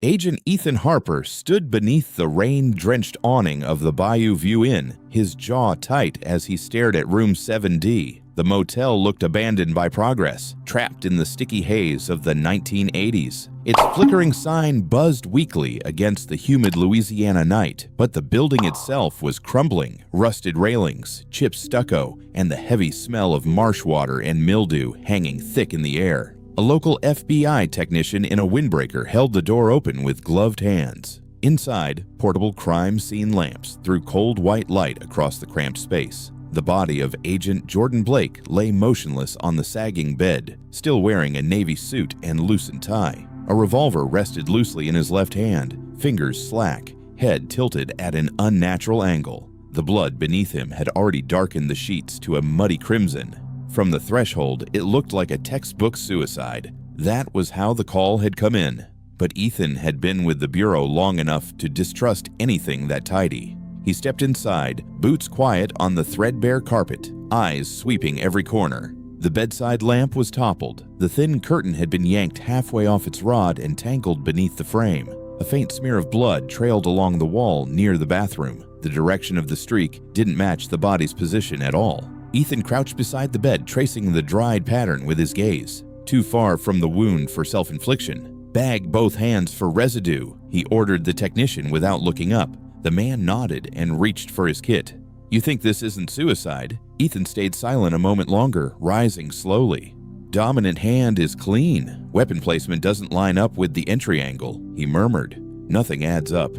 Agent Ethan Harper stood beneath the rain-drenched awning of the Bayou View Inn, his jaw tight as he stared at room 7D. The motel looked abandoned by progress, trapped in the sticky haze of the 1980s. Its flickering sign buzzed weakly against the humid Louisiana night, but the building itself was crumbling, rusted railings, chipped stucco, and the heavy smell of marsh water and mildew hanging thick in the air. A local FBI technician in a windbreaker held the door open with gloved hands. Inside, portable crime scene lamps threw cold white light across the cramped space. The body of Agent Jordan Blake lay motionless on the sagging bed, still wearing a navy suit and loosened tie. A revolver rested loosely in his left hand, fingers slack, head tilted at an unnatural angle. The blood beneath him had already darkened the sheets to a muddy crimson. From the threshold, it looked like a textbook suicide. That was how the call had come in. But Ethan had been with the Bureau long enough to distrust anything that tidy. He stepped inside, boots quiet on the threadbare carpet, eyes sweeping every corner. The bedside lamp was toppled. The thin curtain had been yanked halfway off its rod and tangled beneath the frame. A faint smear of blood trailed along the wall near the bathroom. The direction of the streak didn't match the body's position at all. Ethan crouched beside the bed, tracing the dried pattern with his gaze. Too far from the wound for self-infliction. Bag both hands for residue, he ordered the technician without looking up. The man nodded and reached for his kit. You think this isn't suicide? Ethan stayed silent a moment longer, rising slowly. Dominant hand is clean. Weapon placement doesn't line up with the entry angle, he murmured. Nothing adds up.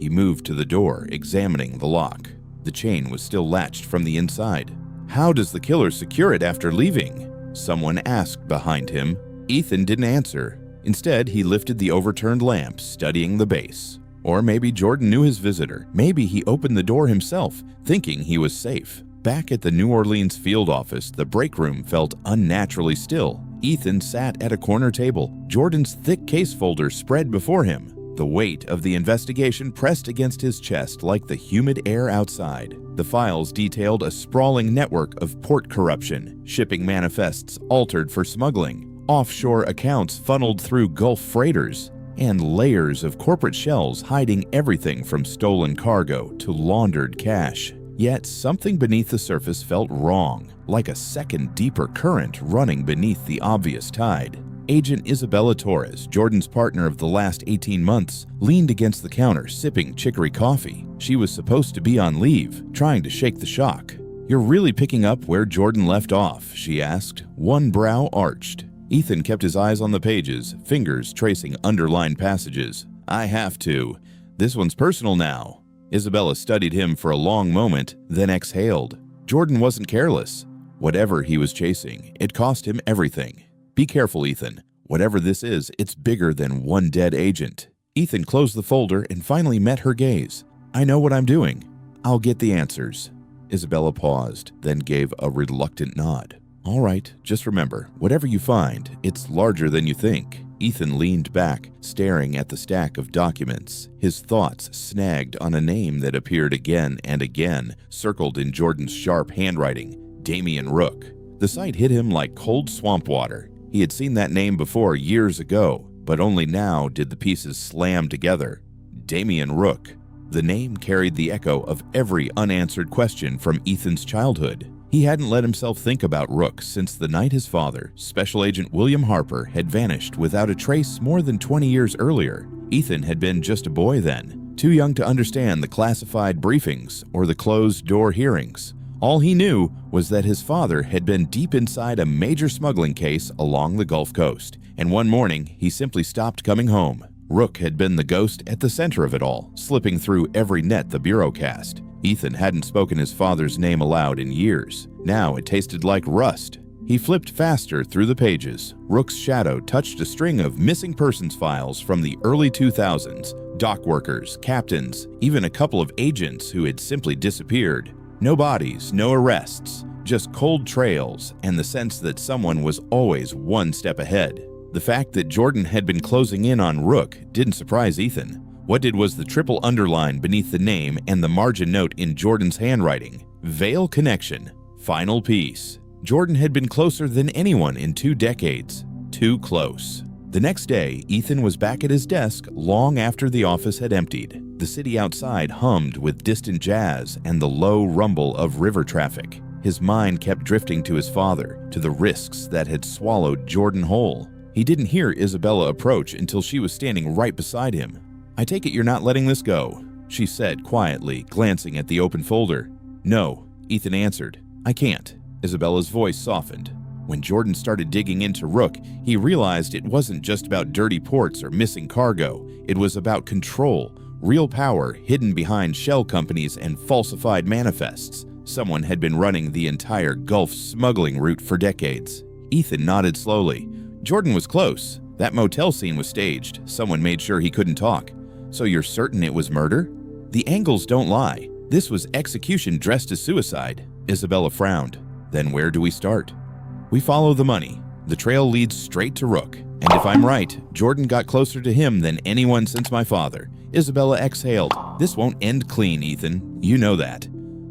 He moved to the door, examining the lock. The chain was still latched from the inside. How does the killer secure it after leaving? Someone asked behind him. Ethan didn't answer. Instead, he lifted the overturned lamp, studying the base. Or maybe Jordan knew his visitor. Maybe he opened the door himself, thinking he was safe. Back at the New Orleans field office, the break room felt unnaturally still. Ethan sat at a corner table, Jordan's thick case folder spread before him. The weight of the investigation pressed against his chest like the humid air outside. The files detailed a sprawling network of port corruption, shipping manifests altered for smuggling, offshore accounts funneled through Gulf freighters, and layers of corporate shells hiding everything from stolen cargo to laundered cash. Yet something beneath the surface felt wrong, like a second deeper current running beneath the obvious tide. Agent Isabella Torres, Jordan's partner of the last 18 months, leaned against the counter sipping chicory coffee. She was supposed to be on leave, trying to shake the shock. "You're really picking up where Jordan left off?" she asked, one brow arched. Ethan kept his eyes on the pages, fingers tracing underlined passages. "I have to. This one's personal now." Isabella studied him for a long moment, then exhaled. Jordan wasn't careless. Whatever he was chasing, it cost him everything. "Be careful, Ethan. Whatever this is, it's bigger than one dead agent." Ethan closed the folder and finally met her gaze. "I know what I'm doing. I'll get the answers." Isabella paused, then gave a reluctant nod. "All right, just remember, whatever you find, it's larger than you think." Ethan leaned back, staring at the stack of documents, his thoughts snagged on a name that appeared again and again, circled in Jordan's sharp handwriting, Damian Rook. The sight hit him like cold swamp water. He had seen that name before years ago, but only now did the pieces slam together. Damian Rook. The name carried the echo of every unanswered question from Ethan's childhood. He hadn't let himself think about Rook since the night his father, Special Agent William Harper, had vanished without a trace more than 20 years earlier. Ethan had been just a boy then, too young to understand the classified briefings or the closed-door hearings. All he knew was that his father had been deep inside a major smuggling case along the Gulf Coast, and one morning he simply stopped coming home. Rook had been the ghost at the center of it all, slipping through every net the Bureau cast. Ethan hadn't spoken his father's name aloud in years. Now it tasted like rust. He flipped faster through the pages. Rook's shadow touched a string of missing persons files from the early 2000s, dock workers, captains, even a couple of agents who had simply disappeared. No bodies, no arrests, just cold trails and the sense that someone was always one step ahead. The fact that Jordan had been closing in on Rook didn't surprise Ethan. What did was the triple underline beneath the name and the margin note in Jordan's handwriting. Veil connection. Final piece. Jordan had been closer than anyone in 2 decades. Too close. The next day, Ethan was back at his desk long after the office had emptied. The city outside hummed with distant jazz and the low rumble of river traffic. His mind kept drifting to his father, to the risks that had swallowed Jordan whole. He didn't hear Isabella approach until she was standing right beside him. "I take it you're not letting this go," she said quietly, glancing at the open folder. "No," Ethan answered. "I can't." Isabella's voice softened. When Jordan started digging into Rook, he realized it wasn't just about dirty ports or missing cargo. It was about control, real power hidden behind shell companies and falsified manifests. Someone had been running the entire Gulf smuggling route for decades. Ethan nodded slowly. Jordan was close. That motel scene was staged. Someone made sure he couldn't talk. "So you're certain it was murder?" "The angles don't lie. This was execution dressed as suicide." Isabella frowned. "Then where do we start?" "We follow the money. The trail leads straight to Rook. And if I'm right, Jordan got closer to him than anyone since my father." Isabella exhaled. "This won't end clean, Ethan. You know that."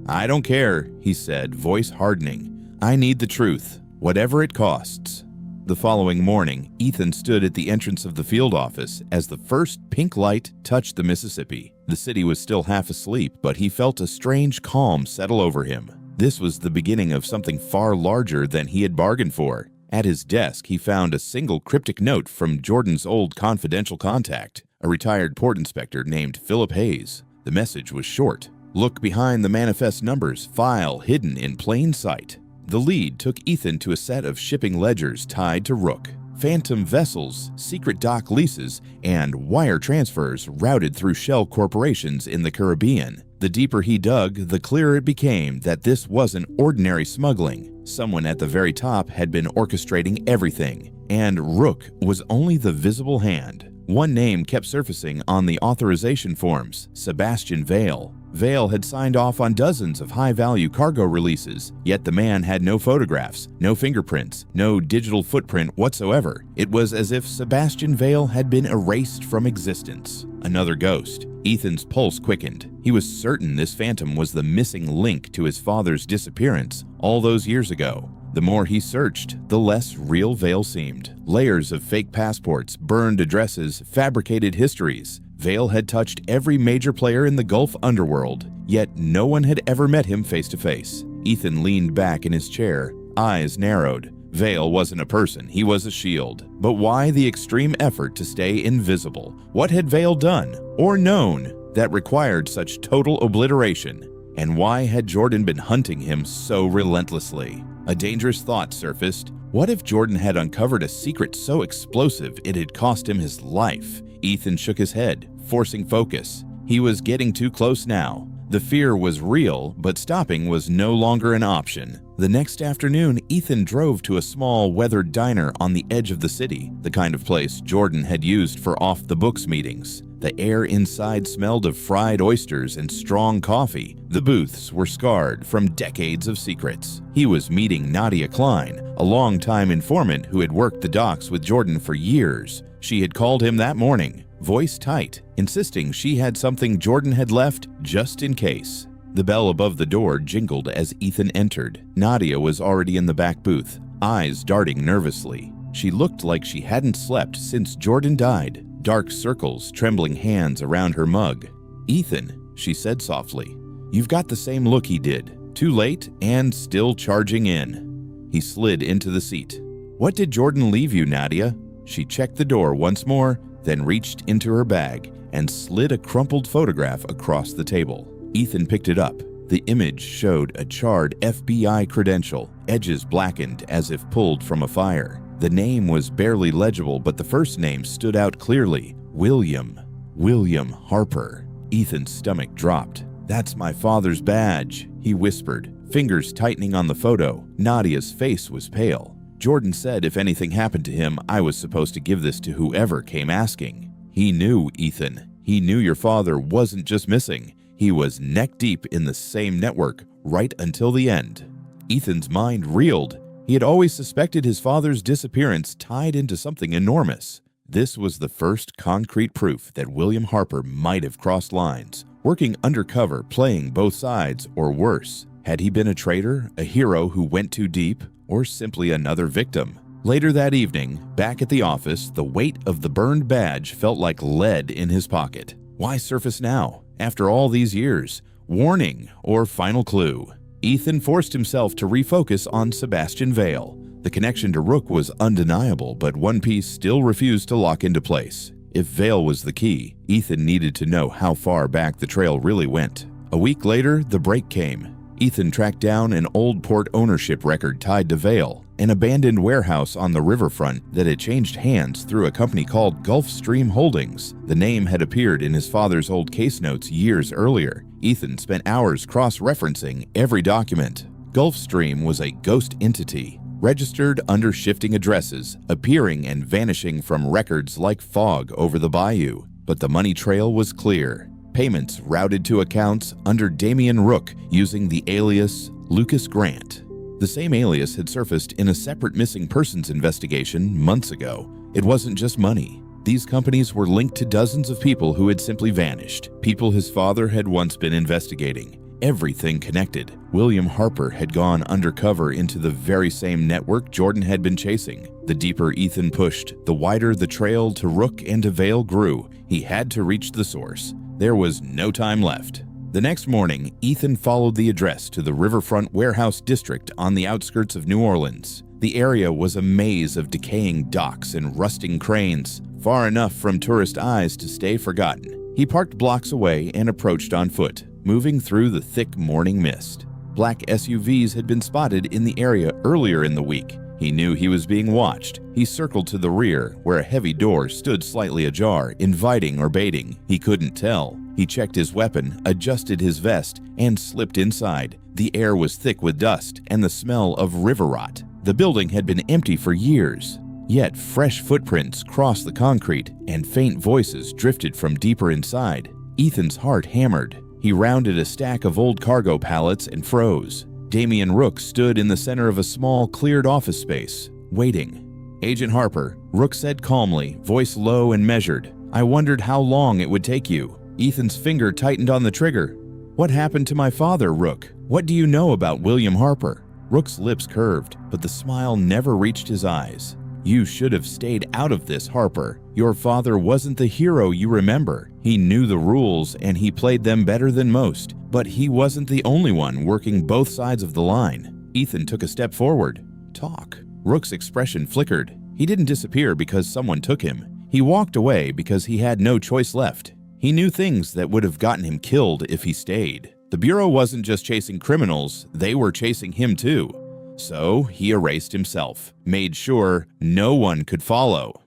"I don't care," he said, voice hardening. "I need the truth, whatever it costs." The following morning, Ethan stood at the entrance of the field office as the first pink light touched the Mississippi. The city was still half asleep, but he felt a strange calm settle over him. This was the beginning of something far larger than he had bargained for. At his desk, he found a single cryptic note from Jordan's old confidential contact, a retired port inspector named Philip Hayes. The message was short. "Look behind the manifest numbers, file hidden in plain sight." The lead took Ethan to a set of shipping ledgers tied to Rook. Phantom vessels, secret dock leases, and wire transfers routed through shell corporations in the Caribbean. The deeper he dug, the clearer it became that this wasn't ordinary smuggling. Someone at the very top had been orchestrating everything, and Rook was only the visible hand. One name kept surfacing on the authorization forms: Sebastian Vale. Vale had signed off on dozens of high-value cargo releases, yet the man had no photographs, no fingerprints, no digital footprint whatsoever. It was as if Sebastian Vale had been erased from existence. Another ghost. Ethan's pulse quickened. He was certain this phantom was the missing link to his father's disappearance all those years ago. The more he searched, the less real Vale seemed. Layers of fake passports, burned addresses, fabricated histories. Vale had touched every major player in the Gulf underworld, yet no one had ever met him face to face. Ethan leaned back in his chair, eyes narrowed. Vale wasn't a person, he was a shield. But why the extreme effort to stay invisible? What had Vale done, or known, that required such total obliteration? And why had Jordan been hunting him so relentlessly? A dangerous thought surfaced. What if Jordan had uncovered a secret so explosive it had cost him his life? Ethan shook his head, forcing focus. He was getting too close now. The fear was real, but stopping was no longer an option. The next afternoon, Ethan drove to a small, weathered diner on the edge of the city, the kind of place Jordan had used for off-the-books meetings. The air inside smelled of fried oysters and strong coffee. The booths were scarred from decades of secrets. He was meeting Nadia Klein, a longtime informant who had worked the docks with Jordan for years. She had called him that morning, voice tight, insisting she had something Jordan had left just in case. The bell above the door jingled as Ethan entered. Nadia was already in the back booth, eyes darting nervously. She looked like she hadn't slept since Jordan died, dark circles, trembling hands around her mug. "Ethan," she said softly, "you've got the same look he did. Too late and still charging in." He slid into the seat. "What did Jordan leave you, Nadia?" She checked the door once more, then reached into her bag and slid a crumpled photograph across the table. Ethan picked it up. The image showed a charred FBI credential, edges blackened as if pulled from a fire. The name was barely legible, but the first name stood out clearly. William Harper. Ethan's stomach dropped. "That's my father's badge," he whispered, fingers tightening on the photo. Nadia's face was pale. "Jordan said if anything happened to him, I was supposed to give this to whoever came asking." He knew, Ethan. He knew your father wasn't just missing. He was neck deep in the same network right until the end. Ethan's mind reeled. He had always suspected his father's disappearance tied into something enormous. This was the first concrete proof that William Harper might have crossed lines, working undercover, playing both sides, or worse. Had he been a traitor, a hero who went too deep, or simply another victim? Later that evening, back at the office, the weight of the burned badge felt like lead in his pocket. Why surface now, after all these years? Warning or final clue? Ethan forced himself to refocus on Sebastian Vale. The connection to Rook was undeniable, but one piece still refused to lock into place. If Vale was the key, Ethan needed to know how far back the trail really went. A week later, the break came. Ethan tracked down an old port ownership record tied to Vale, an abandoned warehouse on the riverfront that had changed hands through a company called Gulfstream Holdings. The name had appeared in his father's old case notes years earlier. Ethan spent hours cross-referencing every document. Gulfstream was a ghost entity, registered under shifting addresses, appearing and vanishing from records like fog over the bayou. But the money trail was clear. Payments routed to accounts under Damian Rook using the alias Lucas Grant. The same alias had surfaced in a separate missing persons investigation months ago. It wasn't just money. These companies were linked to dozens of people who had simply vanished, people his father had once been investigating. Everything connected. William Harper had gone undercover into the very same network Jordan had been chasing. The deeper Ethan pushed, the wider the trail to Rook and to Vale grew. He had to reach the source. There was no time left. The next morning, Ethan followed the address to the riverfront warehouse district on the outskirts of New Orleans. The area was a maze of decaying docks and rusting cranes, far enough from tourist eyes to stay forgotten. He parked blocks away and approached on foot, moving through the thick morning mist. Black SUVs had been spotted in the area earlier in the week. He knew he was being watched. He circled to the rear, where a heavy door stood slightly ajar, inviting or baiting. He couldn't tell. He checked his weapon, adjusted his vest, and slipped inside. The air was thick with dust and the smell of river rot. The building had been empty for years. Yet fresh footprints crossed the concrete, and faint voices drifted from deeper inside. Ethan's heart hammered. He rounded a stack of old cargo pallets and froze. Damian Rook stood in the center of a small, cleared office space, waiting. "Agent Harper," Rook said calmly, voice low and measured. "I wondered how long it would take you." Ethan's finger tightened on the trigger. "What happened to my father, Rook? What do you know about William Harper?" Rook's lips curved, but the smile never reached his eyes. "You should have stayed out of this, Harper. Your father wasn't the hero you remember. He knew the rules and he played them better than most, but he wasn't the only one working both sides of the line." Ethan took a step forward. "Talk." Rook's expression flickered. He didn't disappear because someone took him. He walked away because he had no choice left. He knew things that would have gotten him killed if he stayed. The Bureau wasn't just chasing criminals, they were chasing him too. So he erased himself, made sure no one could follow.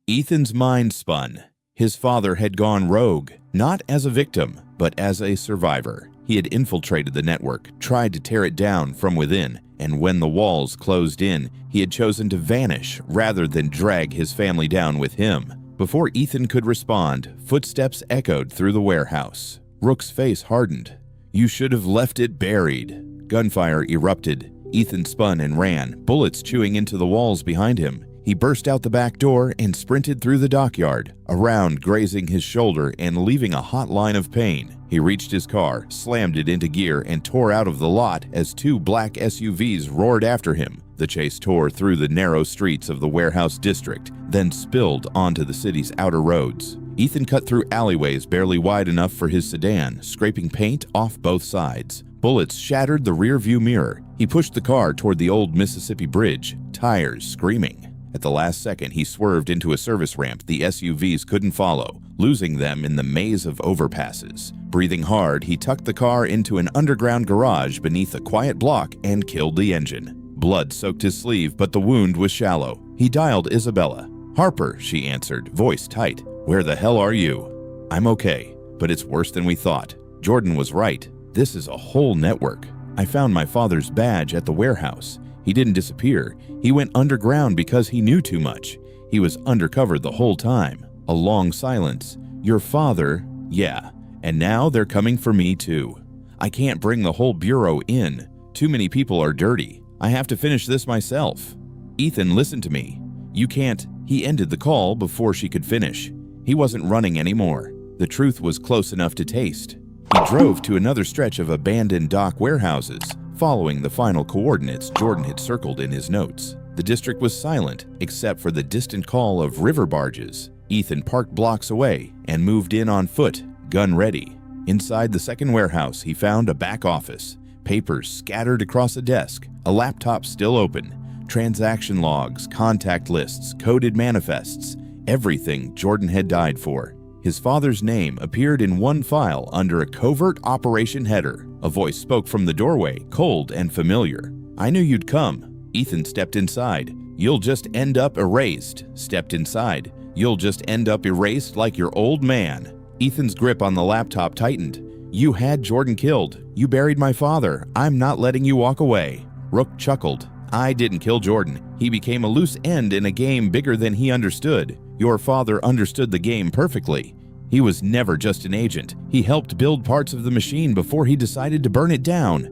Ethan's mind spun. His father had gone rogue, not as a victim, but as a survivor. He had infiltrated the network, tried to tear it down from within, and when the walls closed in, he had chosen to vanish rather than drag his family down with him. Before Ethan could respond, footsteps echoed through the warehouse. Rook's face hardened. "You should have left it buried." Gunfire erupted. Ethan spun and ran, bullets chewing into the walls behind him. He burst out the back door and sprinted through the dockyard, a round grazing his shoulder and leaving a hot line of pain. He reached his car, slammed it into gear, and tore out of the lot as two black SUVs roared after him. The chase tore through the narrow streets of the warehouse district, then spilled onto the city's outer roads. Ethan cut through alleyways barely wide enough for his sedan, scraping paint off both sides. Bullets shattered the rear-view mirror. He pushed the car toward the old Mississippi Bridge, tires screaming. At the last second, he swerved into a service ramp the SUVs couldn't follow, losing them in the maze of overpasses. Breathing hard, he tucked the car into an underground garage beneath a quiet block and killed the engine. Blood soaked his sleeve, but the wound was shallow. He dialed Isabella. "Harper," she answered, voice tight. "Where the hell are you?" "I'm okay, but it's worse than we thought. Jordan was right. This is a whole network. I found my father's badge at the warehouse. He didn't disappear. He went underground because he knew too much. He was undercover the whole time." A long silence. "Your father, yeah. And now they're coming for me too. I can't bring the whole Bureau in. Too many people are dirty. I have to finish this myself." "Ethan, listen to me. You can't." He ended the call before she could finish. He wasn't running anymore. The truth was close enough to taste. He drove to another stretch of abandoned dock warehouses, following the final coordinates Jordan had circled in his notes. The district was silent except for the distant call of river barges. Ethan parked blocks away and moved in on foot, gun ready. Inside the second warehouse, he found a back office, papers scattered across a desk, a laptop still open, transaction logs, contact lists, coded manifests, everything Jordan had died for. His father's name appeared in one file under a covert operation header. A voice spoke from the doorway, cold and familiar. "I knew you'd come." Ethan stepped inside. "You'll just end up erased." Stepped inside. "You'll just end up erased like your old man." Ethan's grip on the laptop tightened. "You had Jordan killed. You buried my father. I'm not letting you walk away." Rook chuckled. "I didn't kill Jordan. He became a loose end in a game bigger than he understood. Your father understood the game perfectly. He was never just an agent. He helped build parts of the machine before he decided to burn it down."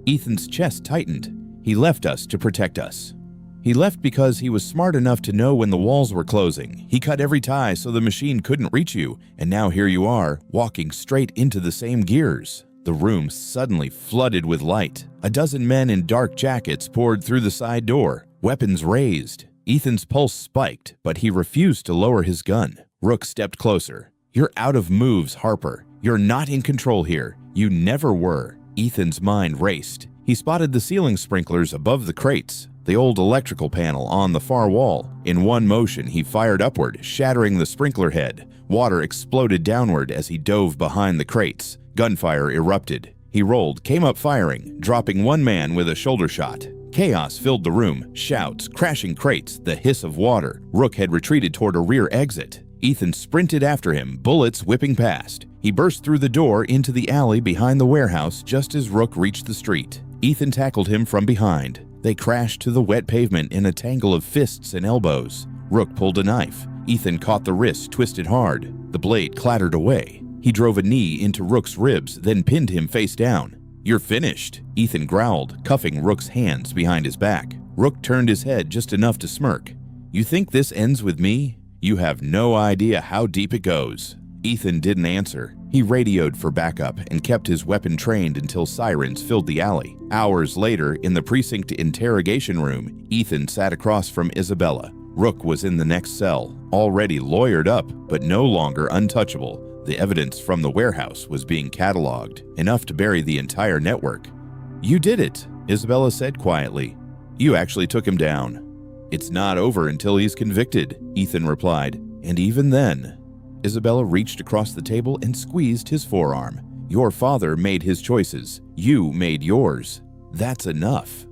Ethan's chest tightened. "He left us to protect us." He left because he was smart enough to know when the walls were closing. He cut every tie so the machine couldn't reach you, and now here you are, walking straight into the same gears. The room suddenly flooded with light. A dozen men in dark jackets poured through the side door, weapons raised. Ethan's pulse spiked, but he refused to lower his gun. Rook stepped closer. "You're out of moves, Harper. You're not in control here. You never were." Ethan's mind raced. He spotted the ceiling sprinklers above the crates, the old electrical panel on the far wall. In one motion, he fired upward, shattering the sprinkler head. Water exploded downward as he dove behind the crates. Gunfire erupted. He rolled, came up firing, dropping one man with a shoulder shot. Chaos filled the room, shouts, crashing crates, the hiss of water. Rook had retreated toward a rear exit. Ethan sprinted after him, bullets whipping past. He burst through the door into the alley behind the warehouse just as Rook reached the street. Ethan tackled him from behind. They crashed to the wet pavement in a tangle of fists and elbows. Rook pulled a knife. Ethan caught the wrist, twisted hard. The blade clattered away. He drove a knee into Rook's ribs, then pinned him face down. "You're finished," Ethan growled, cuffing Rook's hands behind his back. Rook turned his head just enough to smirk. "You think this ends with me? You have no idea how deep it goes." Ethan didn't answer. He radioed for backup and kept his weapon trained until sirens filled the alley. Hours later, in the precinct interrogation room, Ethan sat across from Isabella. Rook was in the next cell, already lawyered up, but no longer untouchable. The evidence from the warehouse was being cataloged, enough to bury the entire network. "You did it," Isabella said quietly. "You actually took him down." "It's not over until he's convicted," Ethan replied. "And even then..." Isabella reached across the table and squeezed his forearm. "Your father made his choices. You made yours. That's enough."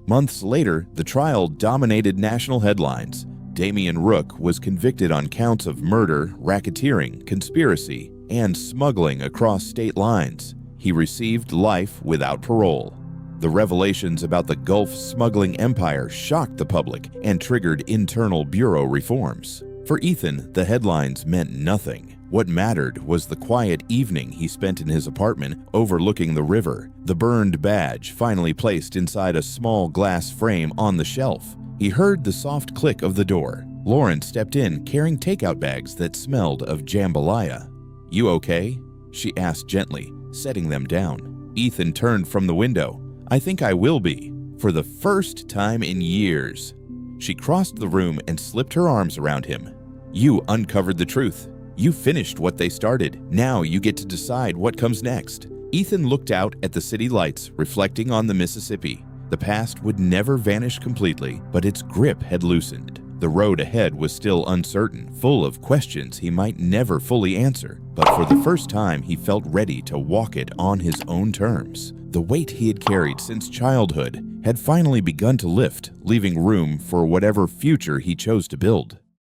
Months later, the trial dominated national headlines. Damian Rook was convicted on counts of murder, racketeering, conspiracy, and smuggling across state lines. He received life without parole. The revelations about the Gulf smuggling empire shocked the public and triggered internal bureau reforms. For Ethan, the headlines meant nothing. What mattered was the quiet evening he spent in his apartment overlooking the river, the burned badge finally placed inside a small glass frame on the shelf. He heard the soft click of the door. Lauren stepped in carrying takeout bags that smelled of jambalaya. "You okay?" she asked gently, setting them down. Ethan turned from the window. "I think I will be, for the first time in years." She crossed the room and slipped her arms around him. "You uncovered the truth. You finished what they started. Now you get to decide what comes next." Ethan looked out at the city lights, reflecting on the Mississippi. The past would never vanish completely, but its grip had loosened. The road ahead was still uncertain, full of questions he might never fully answer. But for the first time, he felt ready to walk it on his own terms. The weight he had carried since childhood had finally begun to lift, leaving room for whatever future he chose to build.